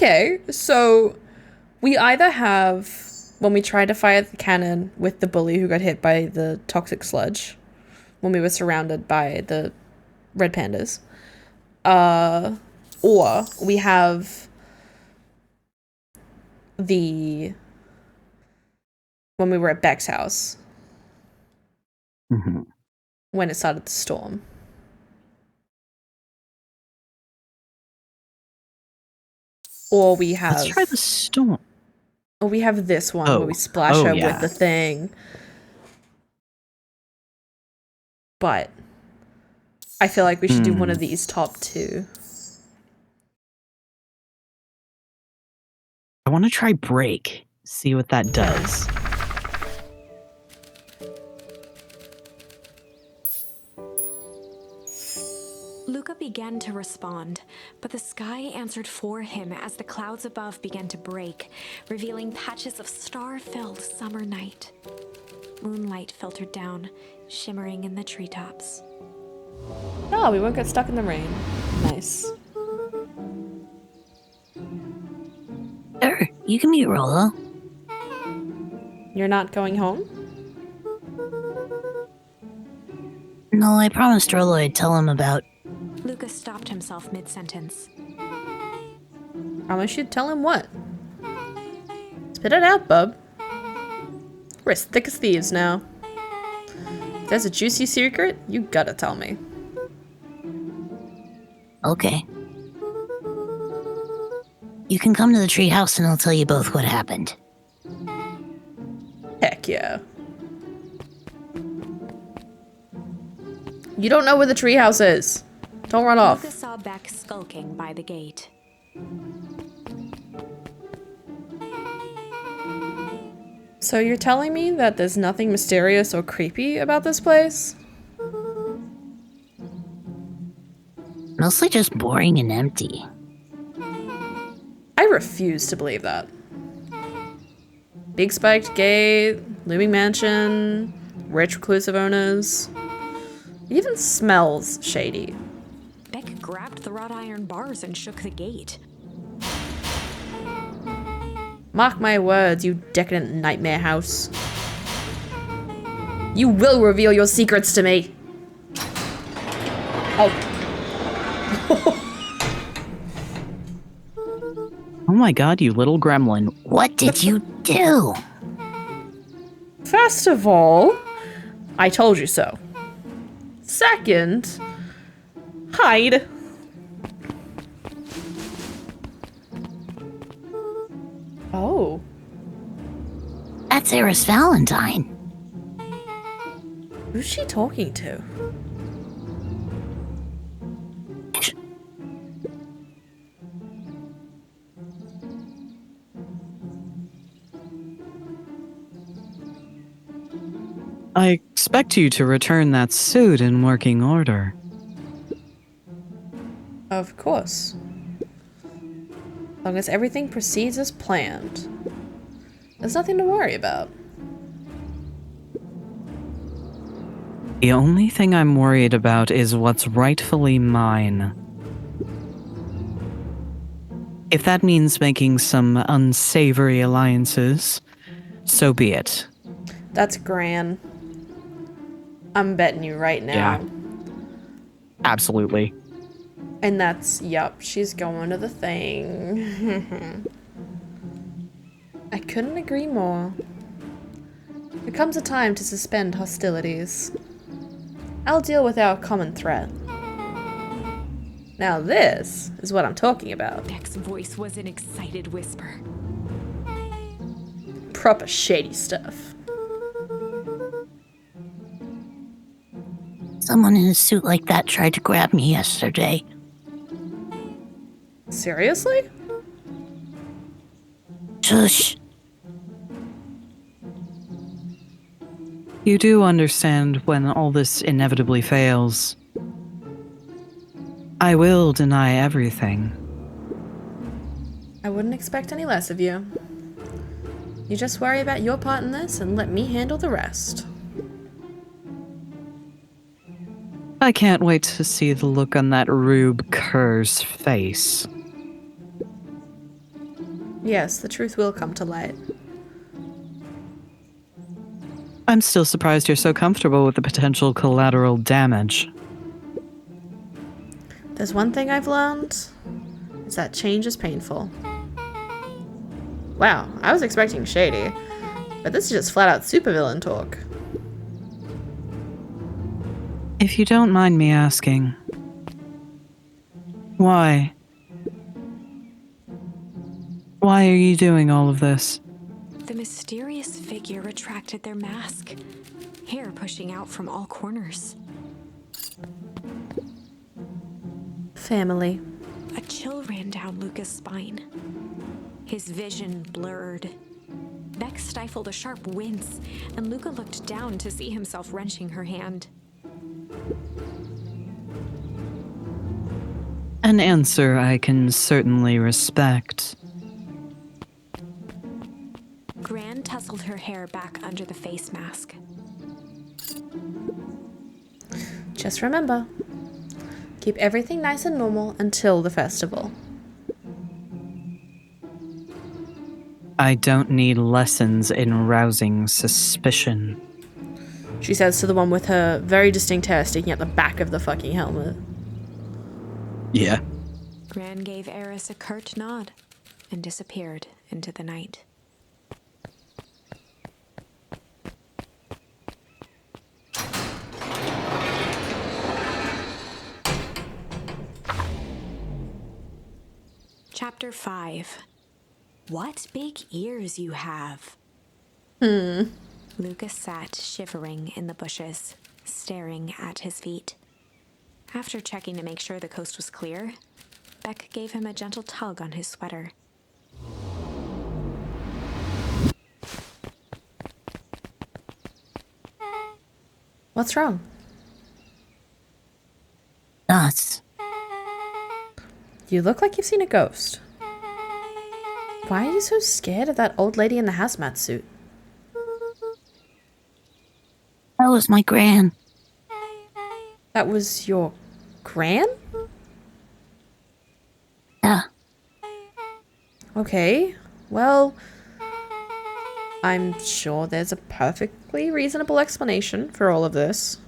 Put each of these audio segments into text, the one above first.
Okay, so we either have when we tried to fire the cannon with the bully who got hit by the toxic sludge when we were surrounded by the red pandas, or we have the when we were at Beck's house when it started to storm. Or we have... Let's try the storm. Or we have this one where we splash her yeah. with the thing. But I feel like we should do one of these top two. I want to try break. See what that does. Luca began to respond, but the sky answered for him as the clouds above began to break, revealing patches of star-filled summer night. Moonlight filtered down, shimmering in the treetops. Oh, we won't get stuck in the rain. Nice. Sure, you can meet Rolo. You're not going home? No, I promised Rolo I'd tell him about... Luca stopped himself mid-sentence. Promise you'd tell him what? Spit it out, bub. We're as thick as thieves now. If there's a juicy secret, you gotta tell me. Okay. You can come to the treehouse and I'll tell you both what happened. Heck yeah. You don't know where the treehouse is. Don't run off. Luca saw Beck skulking by the gate. So you're telling me that there's nothing mysterious or creepy about this place? Mostly just boring and empty. I refuse to believe that. Big spiked gate, looming mansion, rich reclusive owners. It even smells shady. Beck grabbed the wrought iron bars and shook the gate. Mark my words, you decadent nightmare house. You will reveal your secrets to me. Oh. Oh my god, you little gremlin. What did you do? First of all, I told you so. Second, hide. Oh. That's Eris Valentine. Who's she talking to? I expect you to return that suit in working order. Of course. As long as everything proceeds as planned. There's nothing to worry about. The only thing I'm worried about is what's rightfully mine. If that means making some unsavory alliances, so be it. That's Gran. I'm betting you right now. Yeah. Absolutely. And that's, yup, she's going to the thing. I couldn't agree more. There comes a time to suspend hostilities. I'll deal with our common threat. Now this is what I'm talking about. Beck's voice was an excited whisper. Proper shady stuff. Someone in a suit like that tried to grab me yesterday. Seriously? Shush. You do understand when all this inevitably fails. I will deny everything. I wouldn't expect any less of you. You just worry about your part in this and let me handle the rest. I can't wait to see the look on that Rube Kerr's face. Yes, the truth will come to light. I'm still surprised you're so comfortable with the potential collateral damage. There's one thing I've learned, is that change is painful. Wow, I was expecting shady, but this is just flat out supervillain talk. If you don't mind me asking, why? Why are you doing all of this? The mysterious figure retracted their mask, hair pushing out from all corners. Family. A chill ran down Luca's spine. His vision blurred. Beck stifled a sharp wince, and Luca looked down to see himself wrenching her hand. An answer I can certainly respect. Gran tousled her hair back under the face mask. Just remember, keep everything nice and normal until the festival. I don't need lessons in rousing suspicion. She says to the one with her very distinct hair sticking out the back of the fucking helmet. Yeah. Gran gave Eris a curt nod and disappeared into the night. Chapter 5. What big ears you have. Lucas sat shivering in the bushes, staring at his feet. After checking to make sure the coast was clear, Beck gave him a gentle tug on his sweater. What's wrong? Nuts. You look like you've seen a ghost. Why are you so scared of that old lady in the hazmat suit? That was my gran. That was your gran? Yeah. Okay, well, I'm sure there's a perfectly reasonable explanation for all of this.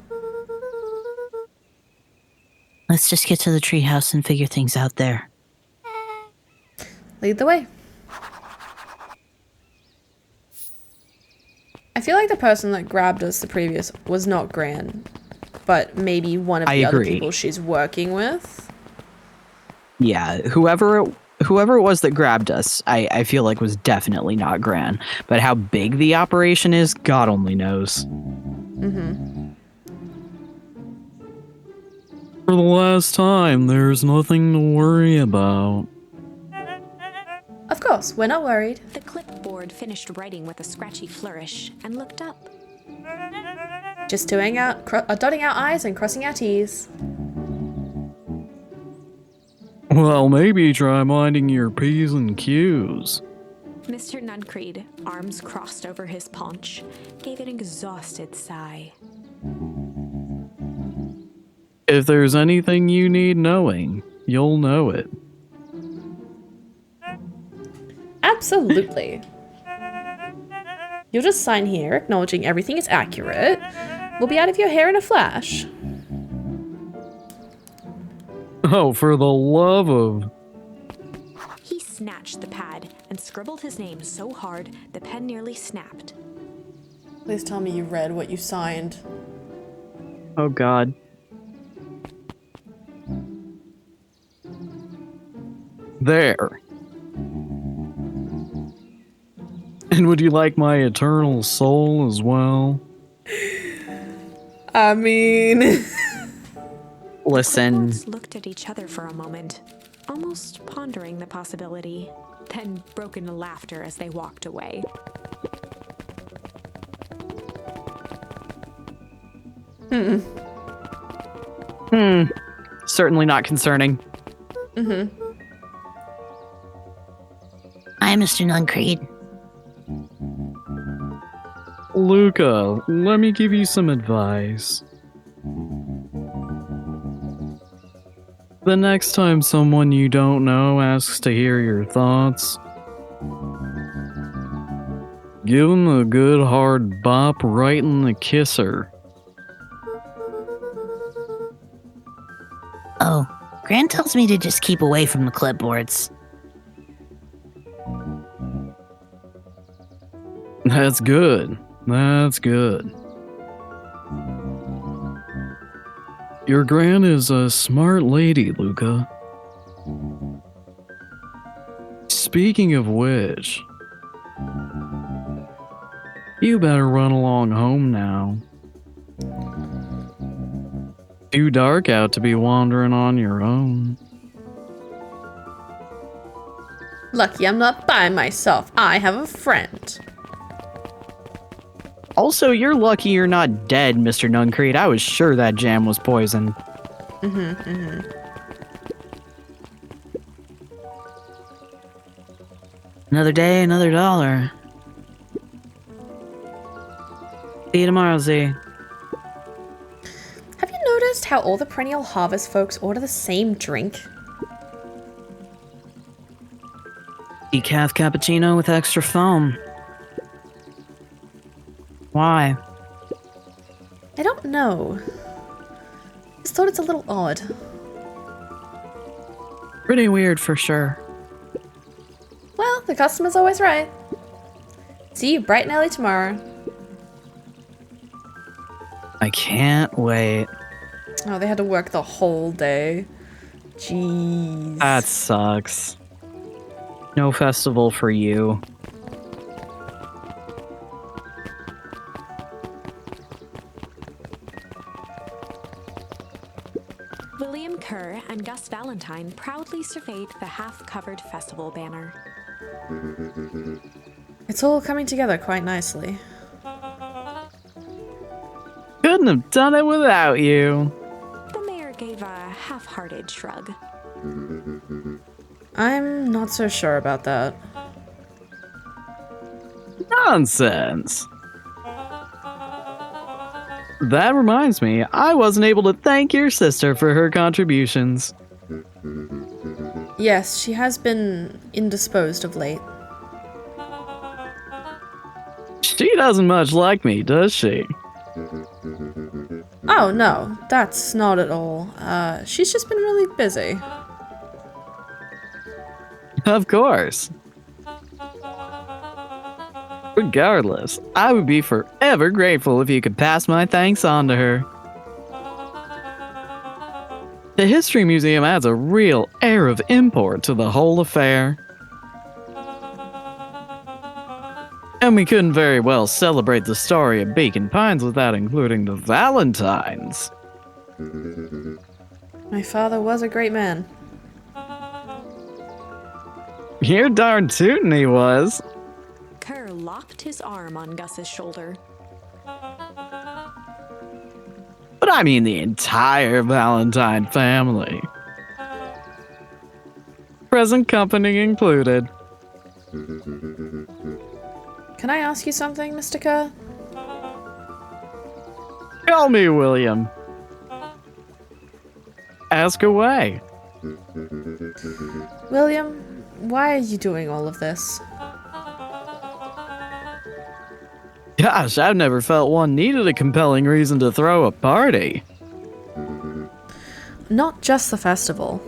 Let's just get to the treehouse and figure things out there. Lead the way. I feel like the person that grabbed us the previous was not Gran, but maybe one of the other people she's working with. Yeah, whoever it was that grabbed us, I feel like was definitely not Gran. But how big the operation is, God only knows. For the last time, there's nothing to worry about. Of course, we're not worried. The clipboard finished writing with a scratchy flourish and looked up. Just dotting out I's and crossing out T's. Well, maybe try minding your P's and Q's. Mr. Nuncreed, arms crossed over his paunch, gave an exhausted sigh. If there's anything you need knowing, you'll know it. Absolutely. You'll just sign here, acknowledging everything is accurate. We'll be out of your hair in a flash. Oh, for the love of... He snatched the pad and scribbled his name so hard the pen nearly snapped. Please tell me you read what you signed. Oh, God. There. And would you like my eternal soul as well? I mean... Listen. The looked at each other for a moment, almost pondering the possibility, then broke into laughter as they walked away. Certainly not concerning. Hi, Mr. Nuncreed. Luca, let me give you some advice. The next time someone you don't know asks to hear your thoughts, Give him a good hard bop right in the kisser. Oh, Gran tells me to just keep away from the clipboards. That's good. That's good. Your Gran is a smart lady, Luca. Speaking of which, you better run along home now. Too dark out to be wandering on your own. Lucky I'm not by myself. I have a friend. Also, you're lucky you're not dead, Mr. Nuncreed. I was sure that jam was poison. Another day, another dollar. See you tomorrow, Z. Have you noticed how all the perennial harvest folks order the same drink? Decaf cappuccino with extra foam. Why? I don't know. Just thought it's a little odd. Pretty weird for sure. Well, the customer's always right. See you bright and early tomorrow. I can't wait. Oh, they had to work the whole day. Jeez. That sucks. No festival for you. William Kerr and Gus Valentine proudly surveyed the half-covered festival banner. It's all coming together quite nicely. Couldn't have done it without you. The mayor gave a half-hearted shrug. I'm not so sure about that. Nonsense. That reminds me, I wasn't able to thank your sister for her contributions. Yes, she has been indisposed of late. She doesn't much like me, does she? Oh, no, that's not at all. She's just been really busy. Of course. Regardless, I would be forever grateful if you could pass my thanks on to her. The History Museum adds a real air of import to the whole affair. And we couldn't very well celebrate the story of Beacon Pines without including the Valentines. My father was a great man. You're darn tootin' he was. Kerr locked his arm on Gus's shoulder. But I mean the entire Valentine family. Present company included. Can I ask you something, Mr. Kerr? Call me William. Ask away. William, why are you doing all of this? Gosh, I've never felt one needed a compelling reason to throw a party. Not just the festival.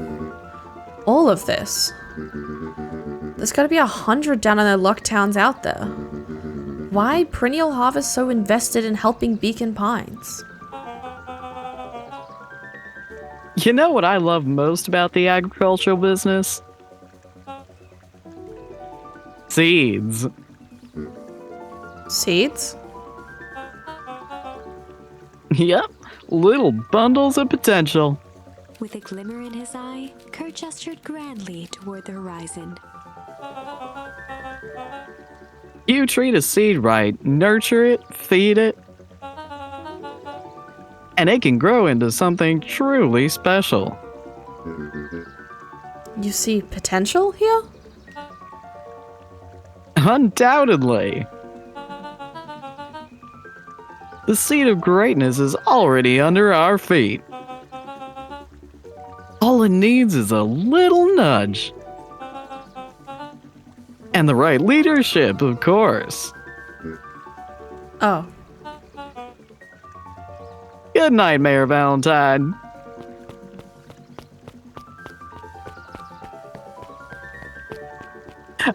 All of this. There's gotta be 100 down in their luck towns out there. Why Perennial Harvest so invested in helping Beacon Pines? You know what I love most about the agricultural business? Seeds. Seeds? Yep, little bundles of potential. With a glimmer in his eye, Kerr gestured grandly toward the horizon. You treat a seed right, nurture it, feed it, and it can grow into something truly special. You see potential here? Undoubtedly. The seed of greatness is already under our feet. All it needs is a little nudge. And the right leadership, of course. Oh. Good night, Mayor Valentine.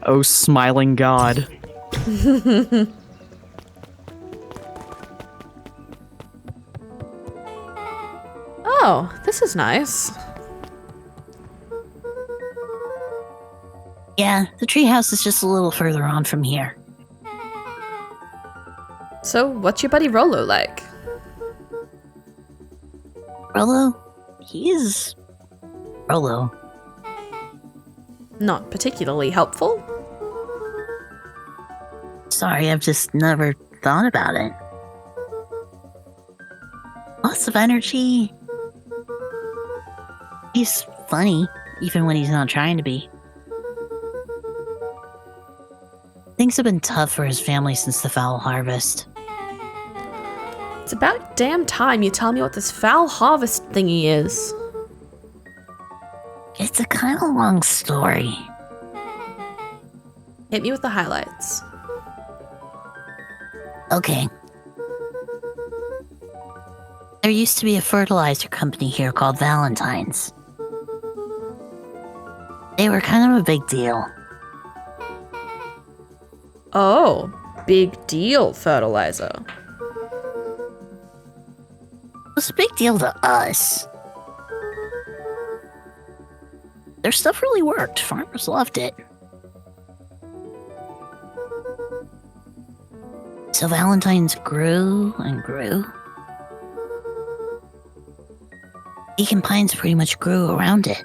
Oh, smiling God. Oh, this is nice. Yeah, the treehouse is just a little further on from here. So, what's your buddy Rolo like? Rolo? He's... Rolo. Not particularly helpful? Sorry, I've just never thought about it. Lots of energy. He's funny, even when he's not trying to be. Things have been tough for his family since the foul harvest. It's about damn time you tell me what this foul harvest thingy is. It's a kind of long story. Hit me with the highlights. Okay. There used to be a fertilizer company here called Valentine's. They were kind of a big deal. Oh, big deal fertilizer. It was a big deal to us. Their stuff really worked. Farmers loved it. So Valentine's grew and grew. Beacon Pines pretty much grew around it.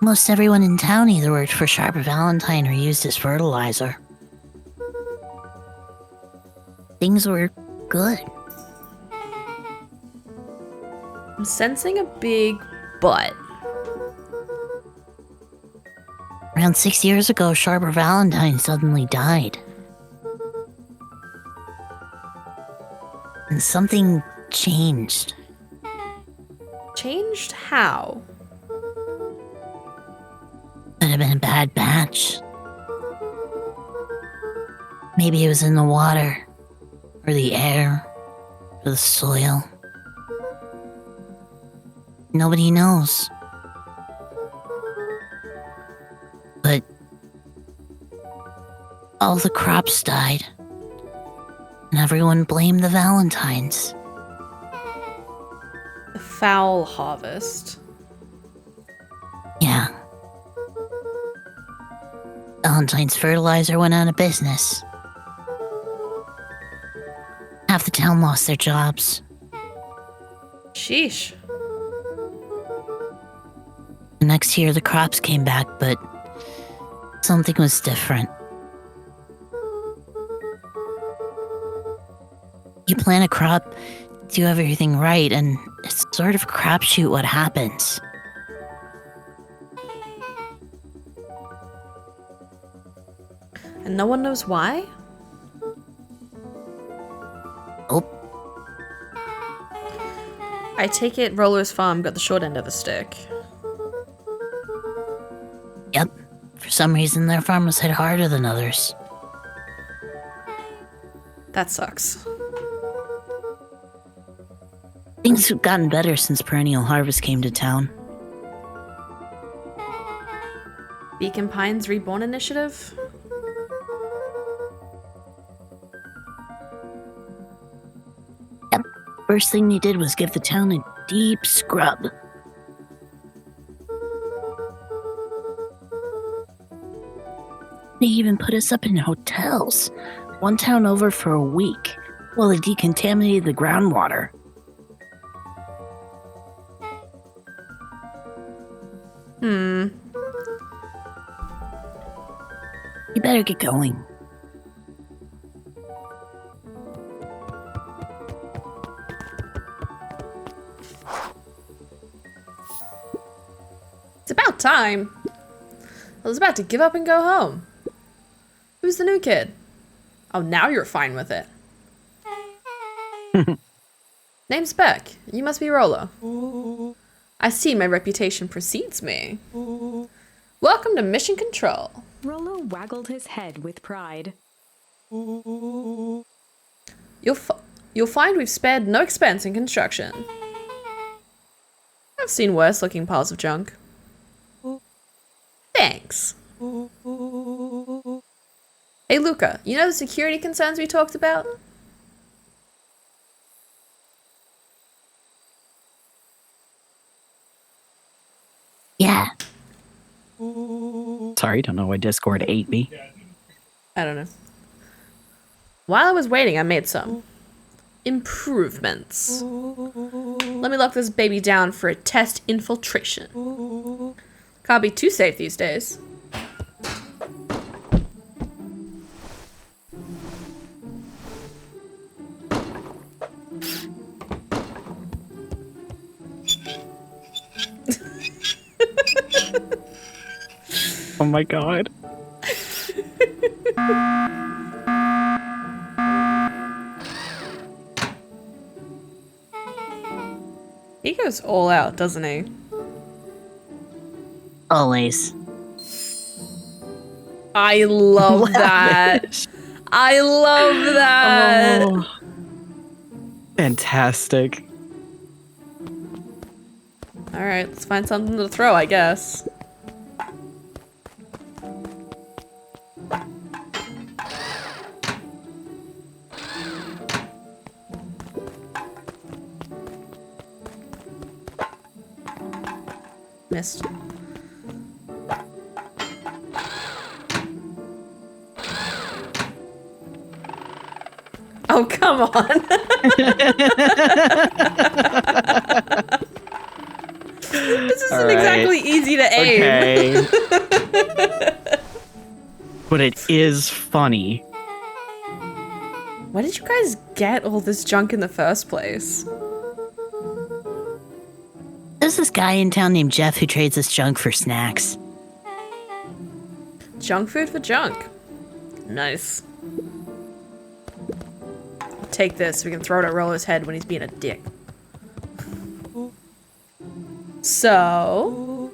Most everyone in town either worked for Sharper Valentine or used as fertilizer. Things were good. I'm sensing a big but. Around 6 years ago, Sharper Valentine suddenly died. And something changed. Changed how? Could have been a bad batch. Maybe it was in the water, or the air, or the soil. Nobody knows. But all the crops died, and everyone blamed the Valentines. The foul harvest. Yeah. Valentine's fertilizer went out of business. Half the town lost their jobs. Sheesh. The next year the crops came back, but something was different. You plant a crop, do everything right, and it's sort of a crapshoot what happens. And no one knows why? Oh, I take it Roller's farm got the short end of the stick. yep. For some reason, their farm was hit harder than others. That sucks. Things have gotten better since Perennial Harvest came to town. Beacon Pines Reborn Initiative? Yep. First thing they did was give the town a deep scrub. They even put us up in hotels, one town over for a week, while they decontaminated the groundwater. You better get going. It's about time. I was about to give up and go home. Who's the new kid? Oh, now you're fine with it. Name's Beck. You must be Rolo. I see my reputation precedes me. Welcome to Mission Control. Rolo waggled his head with pride. You'll find we've spared no expense in construction. I've seen worse looking piles of junk. Thanks. Hey Luca, you know the security concerns we talked about? Yeah. Sorry, don't know why Discord ate me. I don't know. While I was waiting, I made some improvements. Let me lock this baby down for a test infiltration. Can't be too safe these days. Oh my god. He goes all out, doesn't he? Always. I love that. Lavish. I love that. Oh. Fantastic. All right, let's find something to throw, I guess. Missed. Oh, come on. This isn't All exactly right. easy to aim. Okay. But it is funny. Why did you guys get all this junk in the first place? There's this guy in town named Jeff who trades us junk for snacks. Junk food for junk. Nice. Take this, we can throw it at Rolo's head when he's being a dick. So,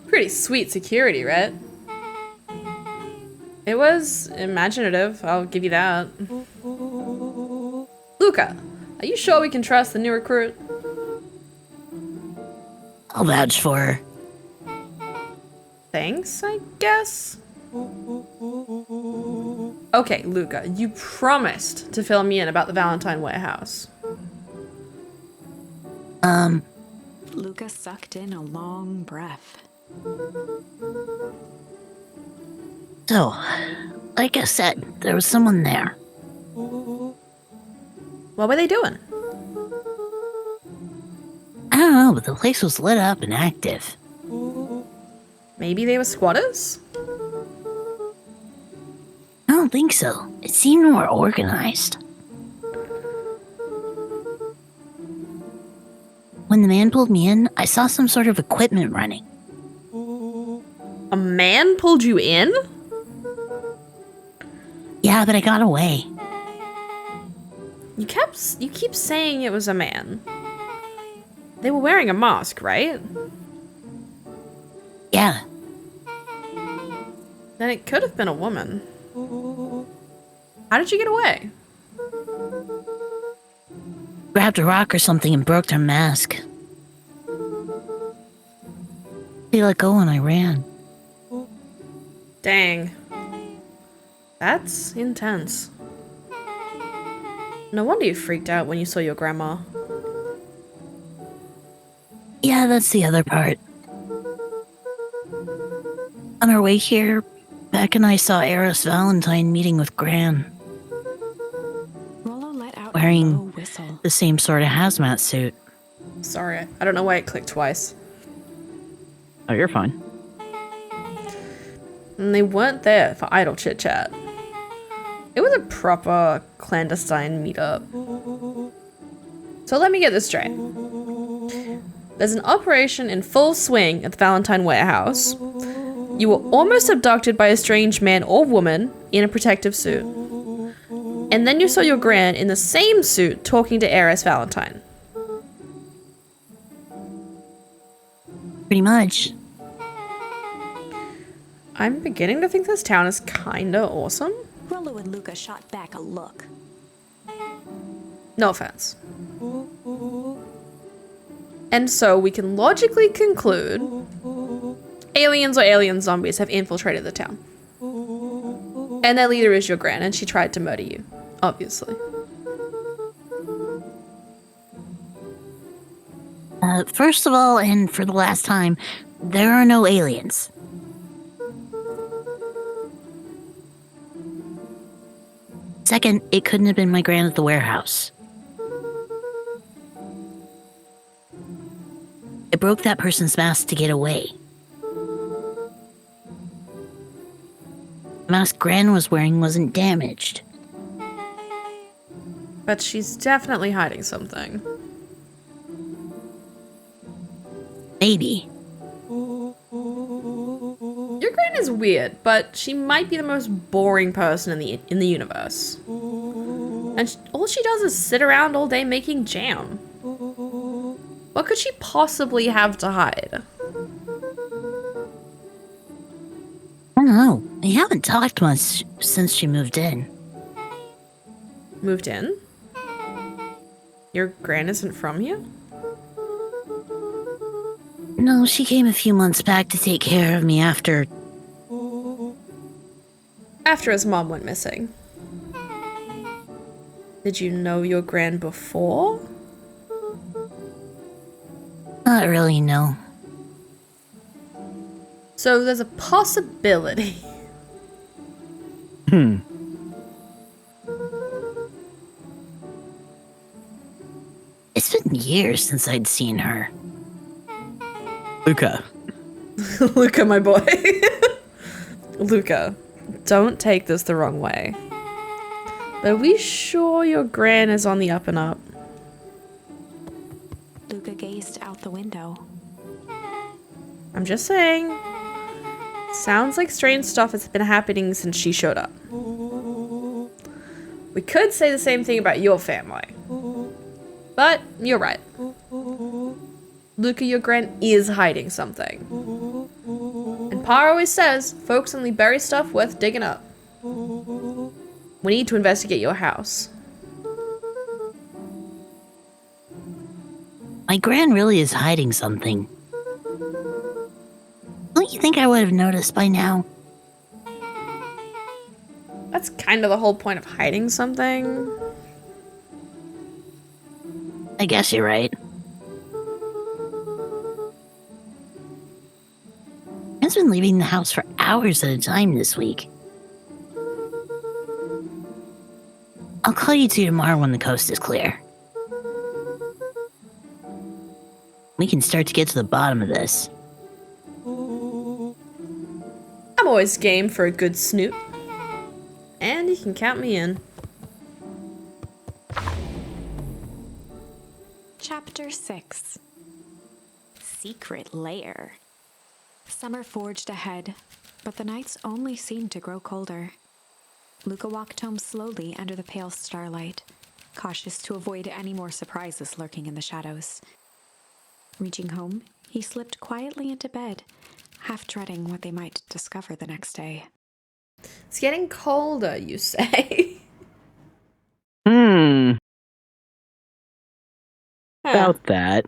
pretty sweet security, right? It was imaginative, I'll give you that. Luca, are you sure we can trust the new recruit? I'll vouch for her. Thanks, I guess? Okay, Luca, you promised to fill me in about the Valentine warehouse. Luca sucked in a long breath. So, like I said, there was someone there. What were they doing? I don't know, but the place was lit up and active. Maybe they were squatters? I don't think so. It seemed more organized. When the man pulled me in, I saw some sort of equipment running. A man pulled you in? Yeah, but I got away. You keep saying it was a man. They were wearing a mask, right? Yeah, Then it could have been a woman. How did you get away? grabbed a rock or something and broke their mask. They let go and I ran. Dang. That's intense. No wonder you freaked out when you saw your grandma. Yeah, that's the other part. On our way here, Beck and I saw Eris Valentine meeting with Gran, Rolo let out Wearing- a low whistle. the same sort of hazmat suit. Sorry, I don't know why it clicked twice. Oh, you're fine. And they weren't there for idle chit-chat. It was a proper clandestine meetup. So let me get this straight. There's an operation in full swing at the Valentine warehouse. You were almost abducted by a strange man or woman in a protective suit. And then you saw your gran in the same suit talking to Eris Valentine. Pretty much. I'm beginning to think this town is kinda awesome. Rolo and Luca shot back a look. No offense. And so we can logically conclude aliens or alien zombies have infiltrated the town. And their leader is your gran, and she tried to murder you, obviously. First of all, and for the last time, there are no aliens. Second, it couldn't have been my gran at the warehouse. I broke that person's mask to get away. The mask Gran was wearing wasn't damaged. But she's definitely hiding something. Maybe. Your gran is weird, but she might be the most boring person in the universe. And all she does is sit around all day making jam. What could she possibly have to hide? I don't know. We haven't talked much since she moved in. Moved in? Your gran isn't from here? No, she came a few months back to take care of me after... After his mom went missing. Did you know your gran before? Not really, no. So there's a possibility. It's been years since I'd seen her. Luca. Luca, my boy. Luca, don't take this the wrong way. But are we sure your gran is on the up and up? Luca gazed out the window. I'm just saying. Sounds like strange stuff has been happening since she showed up. We could say the same thing about your family. But you're right. Luca, your gran is hiding something. And Pa always says, folks only bury stuff worth digging up. We need to investigate your house. My gran really is hiding something. Don't you think I would have noticed by now? That's kind of the whole point of hiding something. I guess you're right. Gran's been leaving the house for hours at a time this week. I'll call you two tomorrow when the coast is clear. We can start to get to the bottom of this. I'm always game for a good snoop. And you can count me in. Chapter 6. Secret Lair. Summer forged ahead, but the nights only seemed to grow colder. Luca walked home slowly under the pale starlight, cautious to avoid any more surprises lurking in the shadows. Reaching home, he slipped quietly into bed, half dreading what they might discover the next day. It's getting colder, you say? Hmm. Huh. About that.